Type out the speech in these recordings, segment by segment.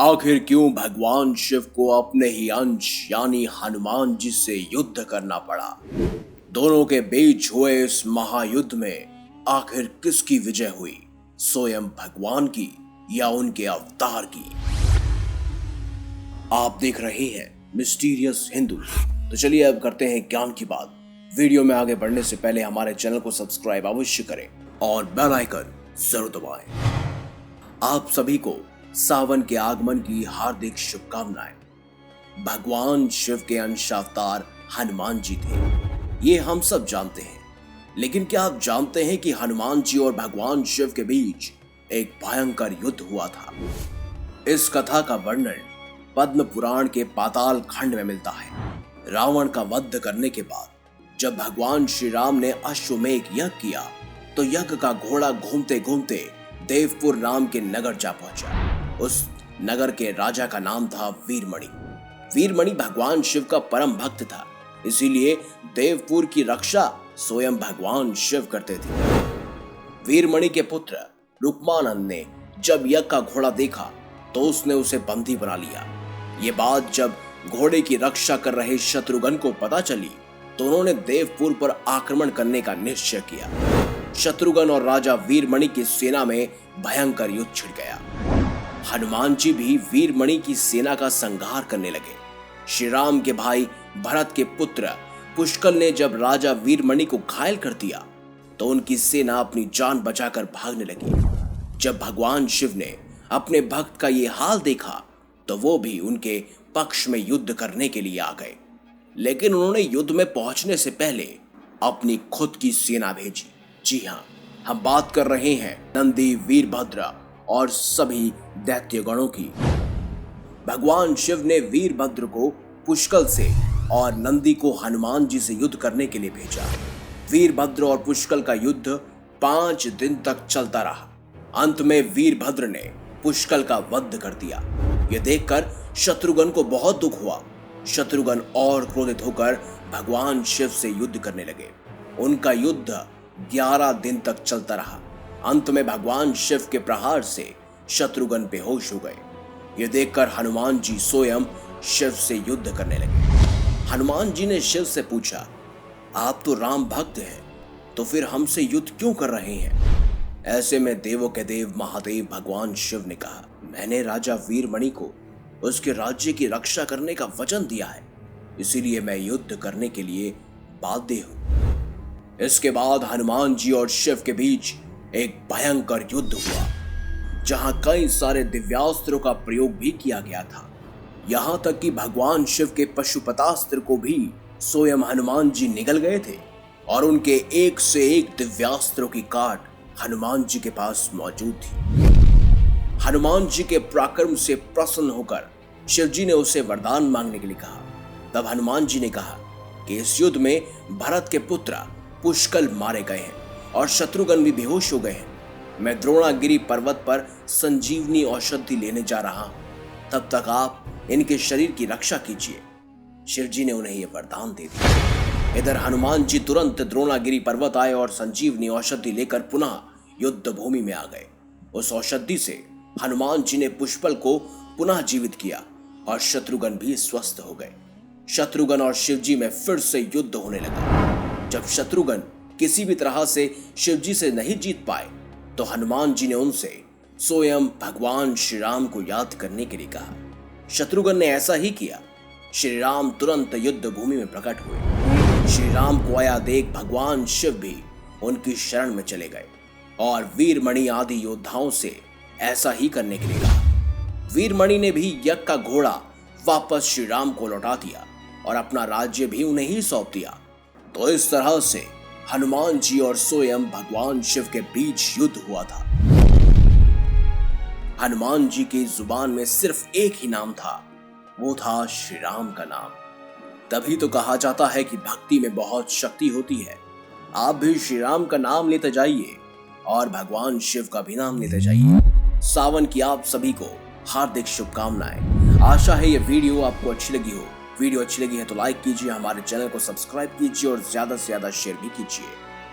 आखिर क्यों भगवान शिव को अपने ही अंश यानी हनुमान जी से युद्ध करना पड़ा। दोनों के बीच हुए इस महायुद्ध में आखिर किसकी विजय हुई, स्वयं भगवान की या उनके अवतार की। आप देख रहे हैं मिस्टीरियस हिंदू। तो चलिए अब करते हैं ज्ञान की बात। वीडियो में आगे बढ़ने से पहले हमारे चैनल को सब्सक्राइब अवश्य करें और बेल आइकन जरूर दबाएं। आप सभी को सावन के आगमन की हार्दिक शुभकामनाएं। भगवान शिव के अंश अवतार हनुमान जी थे, ये हम सब जानते हैं। लेकिन क्या आप जानते हैं कि हनुमान जी और भगवान शिव के बीच एक भयंकर युद्ध हुआ था। इस कथा का वर्णन पद्म पुराण के पाताल खंड में मिलता है। रावण का वध करने के बाद जब भगवान श्री राम ने अश्वमेध यज्ञ किया तो यज्ञ का घोड़ा घूमते घूमते देवपुर नाम के नगर जा पहुंचा। उस नगर के राजा का नाम था वीरमणि। वीरमणि भगवान शिव का परम भक्त था, इसीलिए देवपुर की रक्षा स्वयं भगवान शिव करते थे। वीरमणि के पुत्र रुक्मानंद ने जब यज्ञ का घोड़ा देखा तो उसने उसे बंदी बना लिया। ये बात जब घोड़े की रक्षा कर रहे शत्रुघ्न को पता चली तो उन्होंने देवपुर पर आक्रमण करने का निश्चय किया। शत्रुघ्न और राजा वीरमणि की सेना में भयंकर युद्ध छिड़ गया। हनुमान जी भी वीरमणि की सेना का संहार करने लगे। श्री राम के भाई भरत के पुत्र पुष्कल ने जब राजा वीरमणि को घायल कर दिया तो उनकी सेना अपनी जान बचाकर भागने लगी। जब भगवान शिव ने अपने भक्त का ये हाल देखा तो वो भी उनके पक्ष में युद्ध करने के लिए आ गए। लेकिन उन्होंने युद्ध में पहुंचने से पहले अपनी खुद की सेना भेजी। जी हाँ, हम बात कर रहे हैं नंदी, वीरभद्र और सभी दैत्यगणों की। भगवान शिव ने वीरभद्र को पुष्कल से और नंदी को हनुमान जी से युद्ध करने के लिए भेजा। वीरभद्र और पुष्कल का युद्ध 5 दिन तक चलता रहा। अंत में वीरभद्र ने पुष्कल का वध कर दिया। यह देखकर शत्रुघ्न को बहुत दुख हुआ। शत्रुघ्न और क्रोधित होकर भगवान शिव से युद्ध करने लगे। उनका युद्ध 11 दिन तक चलता रहा। अंत में भगवान शिव के प्रहार से शत्रुघ्न बेहोश हो गए। यह देखकर हनुमान जी स्वयं शिव से युद्ध करने लगे। हनुमान जी ने शिव से पूछा, आप तो राम भक्त हैं, तो फिर हमसे युद्ध क्यों कर रहे हैं? ऐसे में देवों के देव महादेव भगवान शिव ने कहा, मैंने राजा वीरमणि को उसके राज्य की रक्षा करने का वचन दिया है, इसीलिए मैं युद्ध करने के लिए बाध्य हूं। इसके बाद हनुमान जी और शिव के बीच एक भयंकर युद्ध हुआ, जहां कई सारे दिव्यास्त्रों का प्रयोग भी किया गया था। यहां तक कि भगवान शिव के पशुपतास्त्र को भी स्वयं हनुमान जी निगल गए थे और उनके एक से एक दिव्यास्त्रों की काट हनुमान जी के पास मौजूद थी। हनुमान जी के पराक्रम से प्रसन्न होकर शिव जी ने उसे वरदान मांगने के लिए कहा। तब हनुमान जी ने कहा कि इस युद्ध में भरत के पुत्र पुष्कल मारे गए हैं और शत्रुघ्न भी बेहोश हो गए हैं। मैं द्रोणागिरी पर्वत पर संजीवनी औषधि लेने जा रहा हूं, तब तक आप इनके शरीर की रक्षा कीजिए। शिव जी ने उन्हें यह वरदान दे दिया। इधर हनुमान जी तुरंत द्रोणागिरी पर्वत आए और संजीवनी औषधि लेकर पुनः युद्ध भूमि में आ गए। उस औषधि से हनुमान जी ने पुष्कल को पुनः जीवित किया और शत्रुघ्न भी स्वस्थ हो गए। शत्रुघ्न और शिव जी में फिर से युद्ध होने लगा। जब शत्रुघ्न किसी भी तरह से शिव जी से नहीं जीत पाए तो हनुमान जी ने उनसे स्वयं भगवान श्री राम को याद करने के लिए कहा। शत्रुघ्न ने ऐसा ही किया। श्री राम तुरंत युद्ध भूमि में प्रकट हुए। श्री राम को आया देख भगवान शिव भी उनकी शरण में चले गए और वीरमणि आदि योद्धाओं से ऐसा ही करने के लिए कहा। वीरमणि ने भी यज्ञ का घोड़ा वापस श्री राम को लौटा दिया और अपना राज्य भी उन्हें ही सौंप दिया। तो इस तरह से हनुमान जी और स्वयं भगवान शिव के बीच युद्ध हुआ था। हनुमान जी की जुबान में सिर्फ एक ही नाम था, वो था श्री राम का नाम। तभी तो कहा जाता है कि भक्ति में बहुत शक्ति होती है। आप भी श्री राम का नाम लेते जाइए और भगवान शिव का भी नाम लेते जाइए। सावन की आप सभी को हार्दिक शुभकामनाएं। आशा है ये वीडियो आपको अच्छी लगी हो। वीडियो अच्छी लगी है तो लाइक कीजिए, हमारे चैनल को सब्सक्राइब कीजिए और ज्यादा से ज्यादा शेयर भी कीजिए।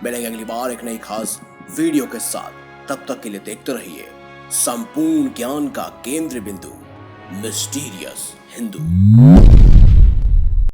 मिलेंगे अगली बार एक नई खास वीडियो के साथ। तब तक के लिए देखते रहिए संपूर्ण ज्ञान का केंद्र बिंदु मिस्टीरियस हिंदू।